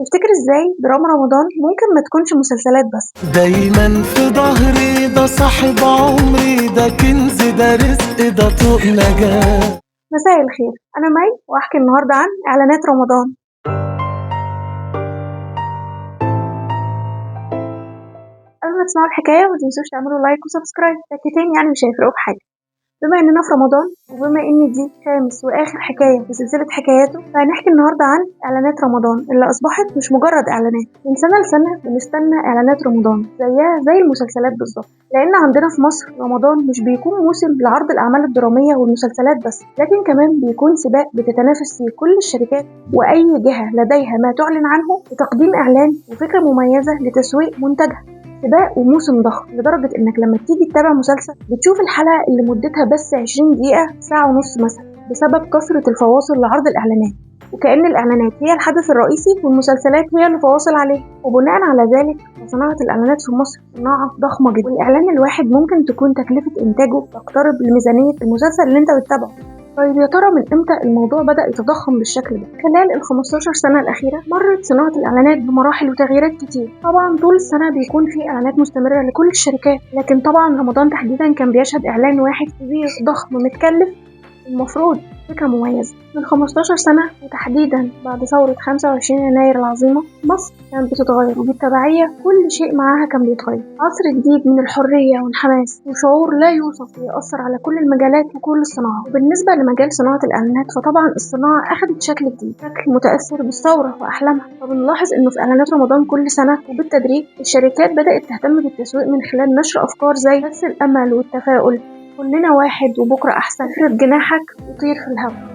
تفتكر ازاي دراما رمضان ممكن ما تكونش مسلسلات بس؟ دايما في ظهري، ده صاحب عمري، ده كنز، ده رزق، ده طوق نجاة. مساء الخير، انا مي واحكي النهارده عن اعلانات رمضان. قبل ما تسمعوا الحكايه ما تنسوش تعملوا لايك وسبسكرايب، تاكيتين يعني مش هيفرقوا في حاجه. بما اننا في رمضان وبما ان دي خامس واخر حكايه في سلسله حكاياته، فهنحكي النهارده عن اعلانات رمضان اللي اصبحت مش مجرد اعلانات. من سنه لسنه بنستنى اعلانات رمضان زيها زي المسلسلات بالظبط، لان عندنا في مصر رمضان مش بيكون موسم لعرض الاعمال الدراميه والمسلسلات بس، لكن كمان بيكون سباق بتتنافس فيه كل الشركات واي جهه لديها ما تعلن عنه لتقديم اعلان وفكره مميزه لتسويق منتجها. سباق وموسم ضخم لدرجة إنك لما تيجي تتابع مسلسل بتشوف الحلقة اللي مدتها بس 20 دقيقة، ساعة ونص مثلا، بسبب كثرة الفواصل لعرض الإعلانات، وكأن الإعلانات هي الحدث الرئيسي والمسلسلات هي اللي فواصل عليه. وبناء على ذلك فصناعة الإعلانات في مصر صناعة ضخمة جدا، والإعلان الواحد ممكن تكون تكلفة إنتاجه تقترب لميزانية المسلسل اللي أنت بتتابعه. طيب يا ترى من امتى الموضوع بدأ يتضخم بالشكل ده؟ خلال ال 15 سنة الأخيرة مرت صناعة الإعلانات بمراحل وتغييرات كتير. طبعا طول السنة بيكون في إعلانات مستمرة لكل الشركات، لكن طبعا رمضان تحديدا كان بيشهد إعلان واحد كبير ضخم متكلف، المفروض فكرة مميزة. من 15 سنة وتحديدا بعد ثورة 25 يناير العظيمة، مصر كانت بتتغير وبالتبعية كل شيء معاها كان بيتغير. عصر جديد من الحرية والحماس وشعور لا يوصف يأثر على كل المجالات وكل الصناعات. وبالنسبة لمجال صناعة الإعلانات فطبعا الصناعة أخذت شكل جديد، شكل متأثر بالثورة وأحلامها. فبنلاحظ إنه في إعلانات رمضان كل سنة وبالتدريج الشركات بدأت تهتم بالتسويق من خلال نشر أفكار زي بث الأمل والتفاؤل، كلنا واحد وبكرة أحسن، افرد جناحك وطير في الهواء.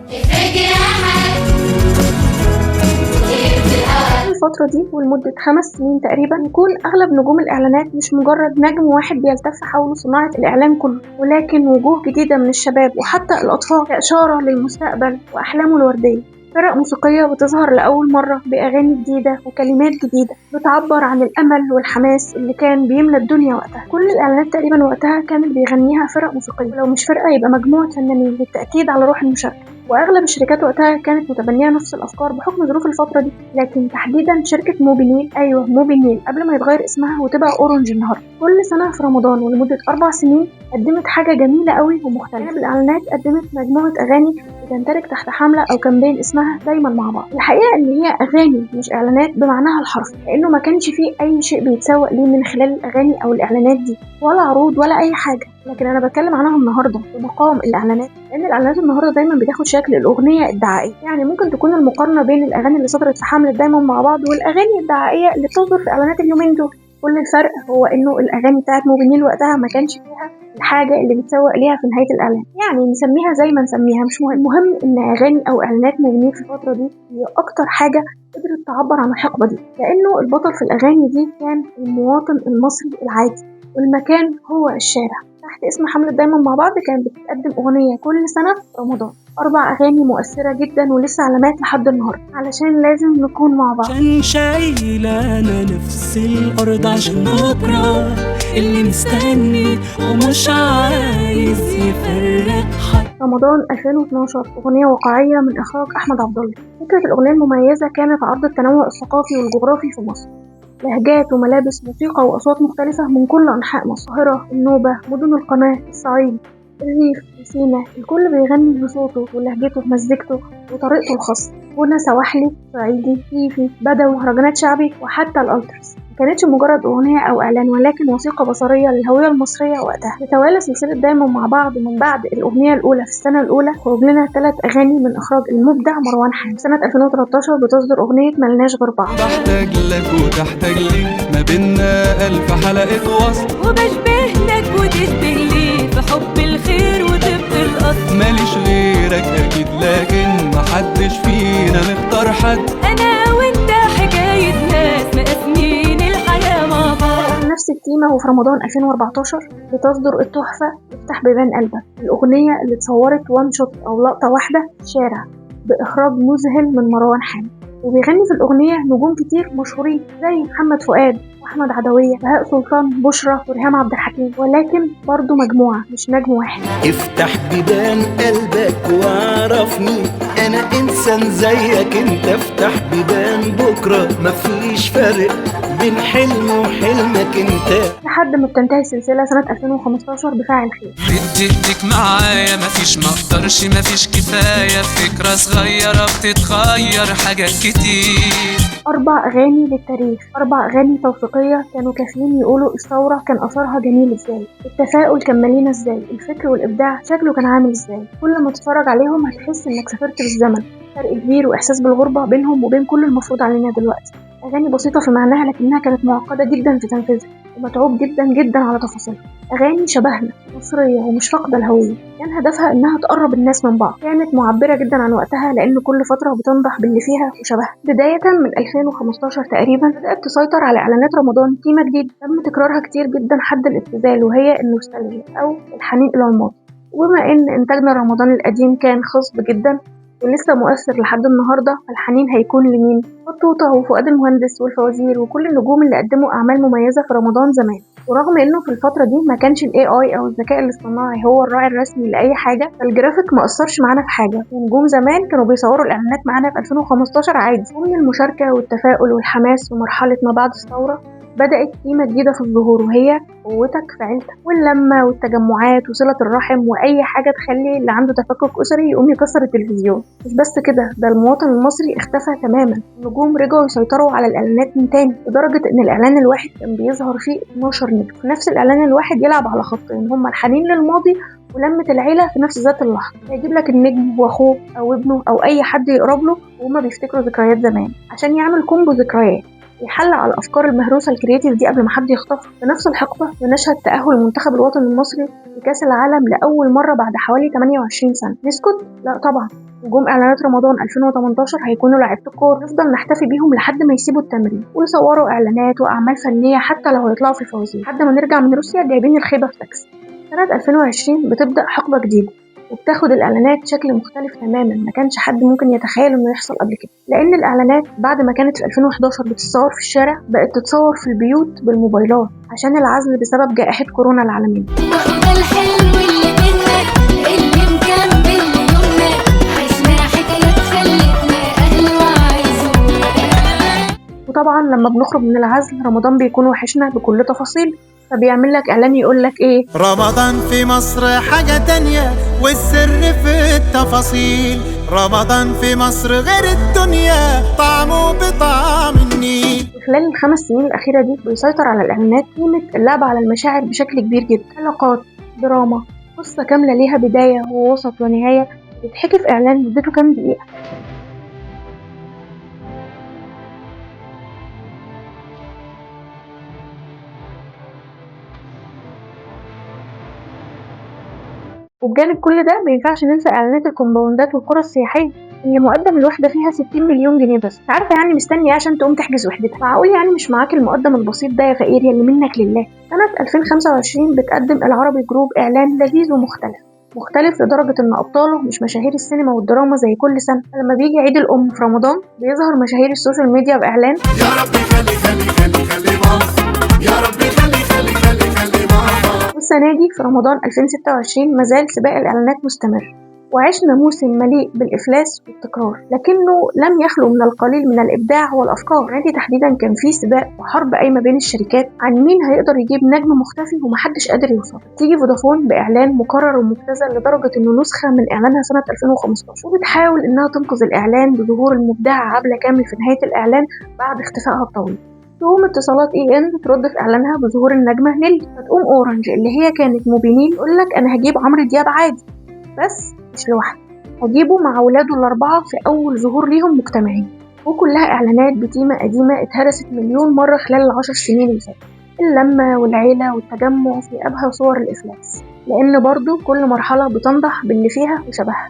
الفترة دي ولمدة 5 سنين تقريبا يكون أغلب نجوم الإعلانات مش مجرد نجم واحد بيلتف حول صناعة الإعلان كله، ولكن وجوه جديدة من الشباب وحتى الأطفال كإشارة للمستقبل وأحلامه الوردية. فرق موسيقية بتظهر لأول مرة بأغاني جديدة وكلمات جديدة بتعبر عن الأمل والحماس اللي كان بيملى الدنيا وقتها. كل الإعلانات تقريبا وقتها كانت بيغنيها فرق موسيقية، ولو مش فرقة يبقى مجموعة فنانين للتأكيد على روح المشاركة. واغلب الشركات وقتها كانت متبنيه نفس الافكار بحكم ظروف الفتره دي، لكن تحديدا شركه موبينيل، ايوه موبينيل، قبل ما يتغير اسمها وتبقى اورنج النهارده، كل سنه في رمضان ولمده 4 سنين قدمت حاجه جميله قوي ومختلفه. بالاعلانات قدمت مجموعه اغاني بتندرج تحت حمله او كامبين اسمها دايما مع بعض. الحقيقه ان هي اغاني مش اعلانات بمعناها الحرفي، لانه ما كانش فيه اي شيء بيتسوق ليه من خلال الاغاني او الاعلانات دي، ولا عروض ولا اي حاجه. لكن انا بتكلم عنها النهارده بمقام الاعلانات، لان الاعلانات النهارده دايما بتاخد شكل الاغنيه الدعائيه. يعني ممكن تكون المقارنه بين الاغاني اللي صدرت في حمله دايما مع بعض والاغاني الدعائيه اللي بتصدر في اعلانات اليومين دول. كل الفرق هو انه الاغاني بتاعت موبينيل وقتها ما كانش فيها الحاجه اللي بتسوق ليها في نهايه الاعلان، يعني نسميها زي ما نسميها مش مهم. المهم ان اغاني او اعلانات موبينيل في الفتره دي هي اكتر حاجه قدرت تعبر عن الحقبه دي، لانه البطل في الاغاني دي كان المواطن المصري العادي، والمكان هو الشارع. تحت اسم حملة دايما مع بعض كانت بتقدم أغنية كل سنة في رمضان، 4 أغاني مؤثرة جدا ولسه علامات لحد النهاردة، علشان لازم نكون مع بعض. عشان شايلة أنا نفس الأرض، عشان بكرة اللي مستني ومش عايز يفرق حد. رمضان 2012 أغنية واقعية من إخراج أحمد عبد الله. فكرة الأغنية المميزة كانت عرض التنوع الثقافي والجغرافي في مصر، لهجات وملابس، موسيقى وأصوات مختلفة من كل أنحاء مصر، القاهرة، النوبة، مدن القناة، الصعيد، الريف، سينا، الكل بيغني بصوته ولهجته بمزيكته وطريقته الخاصة. غنى سواحلي، صعيدي، ريفي، بدوي، مهرجانات شعبي، وحتى الألترس. ما كانتش مجرد أغنية أو إعلان، ولكن وثيقة بصرية للهوية المصرية وقتها. تتوالى سلسلة دايما مع بعض من بعد الأغنية الأولى في السنة الأولى خرج لنا 3 أغاني من إخراج المبدع مروان حامد. سنة 2013 بتصدر أغنية ملناش غير بعض. بحتاج لك وتحتاج لي، ما بينا 1000 حلقة وصل، وبشبه لك وتشبه لي في حب الخير وطب الأصل. ماليش غيرك أكيد لكن محدش فينا مختار حد. أنا وأنت حكاية ناس مقاسمين الحياة مع بعض. نفس التيمة، وفي رمضان 2014 بتصدر التحفة افتح بيبان قلبك، الأغنية اللي اتصورت وان شوت أو لقطة واحدة في شارع بإخراج مذهل من مروان حامد. وبيغني في الأغنية نجوم كتير مشهورين زي محمد فؤاد وأحمد عدوية بهاء سلطان بشرى وريهام عبد الحكيم، ولكن برضو مجموعة مش نجم واحد. افتح بيبان قلبك وعرفني انا انسان زيك انت، افتح بيبان بكرة مفيش فرق بين حلم وحلمك انت. لحد ما بتنتهي السلسلة سنة 2015 بفاعل خير. بدك معايا مفيش مقدرش مفيش كفاية، فكرة صغيرة بتتغير حاجات كتير. 4 أغاني للتاريخ، 4 أغاني توثيقية كانوا كافيين يقولوا الثورة كان أثرها جميل ازاي، التفاؤل كان ملينا ازاي، الفكر والإبداع شكله كان عامل ازاي. كل ما تتفرج عليهم هتحس إنك سافرت بالزمن، فرق كبير وإحساس بالغربة بينهم وبين كل المفروض علينا دلوقتي. أغاني بسيطة في معناها لكنها كانت معقدة جدا في تنفيذها ومتعوب جدا جدا على تفاصيلها. أغاني شبهنا مصرية ومش فاقدة الهوية، كان هدفها إنها تقرب الناس من بعض، كانت معبرة جدا عن وقتها لأن كل فترة بتنضح باللي فيها وشبهها. بداية من 2015 تقريبا بدأت تسيطر على إعلانات رمضان تيمة جديدة تم تكرارها كتير جدا حد الابتذال، وهي النوستالجيا أو الحنين إلى الماضي. وبما إن إنتاجنا رمضان القديم كان خصب جدا ولسه مؤثر لحد النهارده، فالحنين هيكون لمين؟ بطوطة وفؤاد المهندس والفوازير وكل النجوم اللي قدموا أعمال مميزة في رمضان زمان. ورغم إنه في الفترة دي ما كانش ال AI أو الذكاء الاصطناعي هو الراعي الرسمي لأي حاجة، فالجرافيك ما أثرش معانا في حاجة، ونجوم زمان كانوا بيصوروا الإعلانات معانا في 2015 عادي. ومن المشاركة والتفاؤل والحماس في مرحلة ما بعد الثورة بدأت قيمة جديدة في الظهور، وهي قوتك في عيلتك واللمة والتجمعات وصلة الرحم وأي حاجة تخلي اللي عنده تفكك أسري يقوم يكسر التلفزيون. مش بس كده، ده المواطن المصري اختفى تماما، النجوم رجعوا يسيطروا على الإعلانات من تاني، لدرجة إن الإعلان الواحد كان بيظهر فيه 12 نجم في نفس الإعلان الواحد يلعب على خطين هما الحنين للماضي ولمة العيلة في نفس ذات اللحظة. هيجيب لك النجم واخوه أو ابنه أو أي حد يقرب له وهما بيفتكروا ذكريات زمان عشان يعمل كومبو ذكريات يحل على الأفكار المهروسة الكرياتيف دي قبل ما حد يخطفها. في نفس الحقبة بنشهد تأهل المنتخب الوطني المصري لكأس العالم لأول مرة بعد حوالي 28 سنة. نسكت؟ لا طبعا. نجوم إعلانات رمضان 2018 هيكونوا لعيبة الكورة، نفضل نحتفي بيهم لحد ما يسيبوا التمرين ويصوروا إعلانات وأعمال فنية حتى لو هيطلعوا في الفوازير، لحد ما نرجع من روسيا جايبين الخيبة في تاكسي. سنة 2020 بتبدأ حقبة جديدة وبتاخد الإعلانات شكل مختلف تماما ما كانش حد ممكن يتخيل إنه يحصل قبل كده، لأن الإعلانات بعد ما كانت في 2011 بتتصور في الشارع بقت تتصور في البيوت بالموبايلات عشان العزل بسبب جائحة كورونا العالمية. وطبعا لما بنخرج من العزل رمضان بيكون وحشنا بكل تفاصيل، فبيعمل لك إعلان يقول لك إيه؟ رمضان في مصر حاجة تانية والسر في التفاصيل، رمضان في مصر غير الدنيا طعمه بطعم النيل. خلال ال5 سنين الأخيرة دي بيسيطر على الإعلانات قيمة اللعب على المشاعر بشكل كبير جدا، حلقات دراما قصة كاملة ليها بداية ووسط ونهاية بتحكي في إعلان مدته كام دقيقة. وبجانب كل ده مينفعش ننسى إعلانات الكومباوندات والقرى السياحية اللي مقدم الوحدة فيها 60 مليون جنيه بس. عارفة يعني مستني عشان تقوم تحجز وحدتها؟ معقول يعني مش معاك المقدم البسيط ده يا فقير يا اللي منك لله؟ سنة 2025 بتقدم العربي جروب إعلان لذيذ ومختلف لدرجة إن أبطاله مش مشاهير السينما والدراما زي كل سنة. لما بيجي عيد الأم في رمضان بيظهر مشاهير السوشيال ميديا بإعلان يا رب خلي مصر، يا رب خلي مصر. والسنة دي في رمضان 2026 مازال سباق الإعلانات مستمر، وعشنا موسم مليء بالإفلاس والتكرار، لكنه لم يخلو من القليل من الإبداع والأفكار. يعني تحديدا كان في سباق وحرب قايمة بين الشركات عن مين هيقدر يجيب نجم مختفي ومحدش قادر يوصل. تيجي فودافون بإعلان مكرر ومبتذل لدرجة إنه نسخة من إعلانها سنة 2015 وبتحاول إنها تنقذ الإعلان بظهور المبدعة عبلة كامل في نهاية الإعلان بعد اختفائها الطويل. تقوم اتصالات EN ترد في إعلانها بظهور النجمة نيلي، فتقوم أورنج اللي هي كانت موبينيل تقولك أنا هجيب عمرو دياب عادي بس مش لوحده، هجيبه مع ولاده ال4 في أول ظهور ليهم مجتمعين. وكلها إعلانات بتيمة قديمة اتهرست مليون مرة خلال ال10 سنين اللي فاتت، اللمة والعيلة والتجمع في أبهى صور الإفلاس، لأن برضو كل مرحلة بتنضح باللي فيها وشبهها.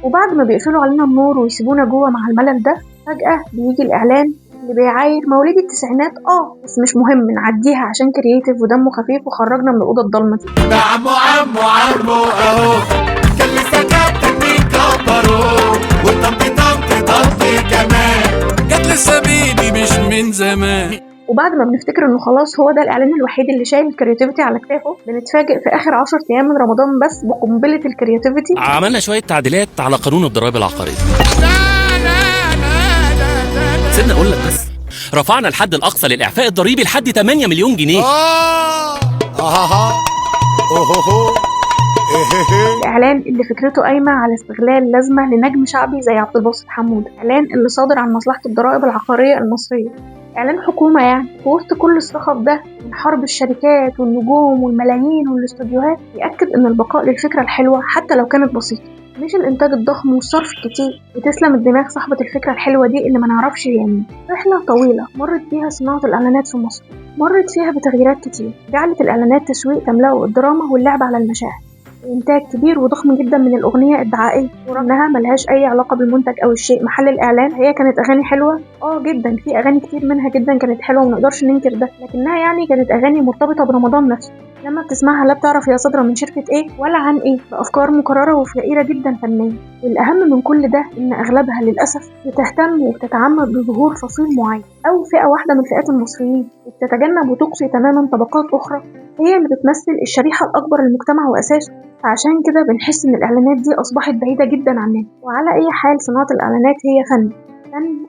وبعد ما بيقفلوا علينا النور ويسيبونا جوه مع الملل ده، فجأة بيجي الإعلان اللي بيعاير مواليد التسعينات بس مش مهم نعديها عشان كرياتيف ودمه خفيف وخرجنا من الأوضة الضلمة دي. ده عمو اهو كان لسه كابتن بيكبروا وطمطي كمان مش من زمان. وبعد ما بنفتكر انه خلاص هو ده الاعلان الوحيد اللي شايل الكرياتيفيتي على كتافه، بنتفاجئ في اخر 10 ايام من رمضان بس بقنبله الكرياتيفيتي. عملنا شويه تعديلات على قانون الضرائب العقاريه. سيبني اقول لك بس، رفعنا الحد الاقصى للاعفاء الضريبي لحد 8 مليون جنيه. الاعلان اللي فكرته قايمه على استغلال لازمه لنجم شعبي زي عبد الباسط حموده، اعلان اللي صادر عن مصلحه الضرائب العقاريه المصريه، اعلان حكومه يعني. في وسط كل الصخب ده من حرب الشركات والنجوم والملايين والاستوديوهات، يأكد ان البقاء للفكره الحلوه حتى لو كانت بسيطه، مش الانتاج الضخم والصرف الكتير. وتسلم الدماغ صاحبه الفكره الحلوه دي اللي ما نعرفش هي مين. رحله طويله مرت بيها صناعه الاعلانات في مصر، مرت فيها بتغييرات كتير جعلت الاعلانات تسويق تملأه الدراما واللعب على المشاعر، إنتاج كبير وضخم جدا من الأغنية الدعائية، ورغم إنها ملهاش أي علاقة بالمنتج أو الشيء محل الإعلان. هي كانت أغاني حلوة جدا، في أغاني كتير منها جدا كانت حلوة ومنقدرش ننكر ده، لكنها يعني كانت أغاني مرتبطة برمضان نفسه. لما بتسمعها لا بتعرف هي صادرة من شركة إيه ولا عن إيه، بأفكار مكررة وفقيرة جدا فنيا. والأهم من كل ده إن أغلبها للأسف بتهتم وبتتعمد بظهور فصيل معين أو فئة واحدة من فئات المصريين، وبتتجنب وتقصي تماما طبقات أخرى هي اللي بتمثل الشريحة الأكبر للمجتمع وأساسه. فعشان كده بنحس إن الإعلانات دي أصبحت بعيدة جدا عننا. وعلى أي حال صناعة الإعلانات هي فن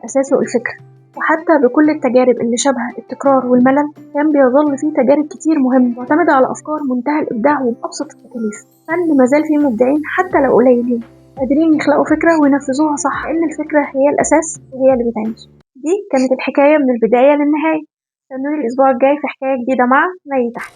أساسه الفكر، وحتى بكل التجارب اللي شبه التكرار والملل كان بيظل فيه تجارب كتير مهمة معتمدة على أفكار منتهى الإبداع وبأبسط التكاليف. فن مازال فيه مبدعين حتى لو قليلين قادرين يخلقوا فكرة وينفذوها صح، لأن الفكرة هي الأساس وهي اللي بتعيش. دي كانت الحكاية من البداية للنهاية. استنوني الأسبوع الجاي في حكاية جديدة مع مي تحت.